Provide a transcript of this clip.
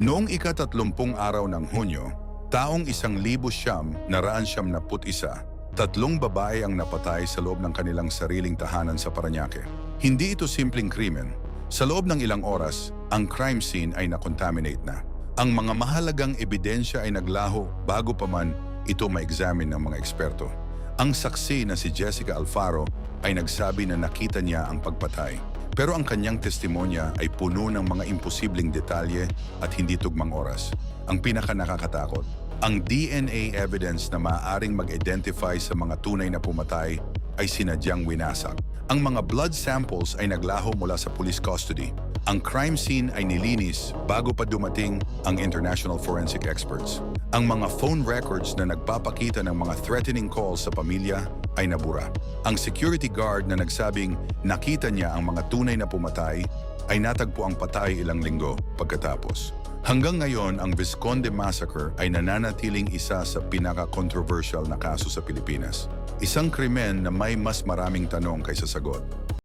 Noong ika-30 araw ng Hunyo, taong 1991, tatlong babae ang napatay sa loob ng kanilang sariling tahanan sa Parañaque. Hindi ito simpleng krimen. Sa loob ng ilang oras, ang crime scene ay nakontaminate na. Ang mga mahalagang ebidensya ay naglaho bago pa man ito ma-examine ng mga eksperto. Ang saksi na si Jessica Alfaro ay nagsabi na nakita niya ang pagpatay. Pero ang kanyang testimonya ay puno ng mga imposibleng detalye at hindi tugmang oras. Ang pinaka-nakakatakot, ang DNA evidence na maaaring mag-identify sa mga tunay na pumatay ay sinadyang winasak. Ang mga blood samples ay naglaho mula sa police custody. Ang crime scene ay nilinis bago pa dumating ang international forensic experts. Ang mga phone records na nagpapakita ng mga threatening calls sa pamilya ay nabura. Ang security guard na nagsabing nakita niya ang mga tunay na pumatay ay natagpo ang patay ilang linggo pagkatapos. Hanggang ngayon, ang Visconde Massacre ay nananatiling isa sa pinaka-controversial na kaso sa Pilipinas. Isang krimen na may mas maraming tanong kaysa sagot.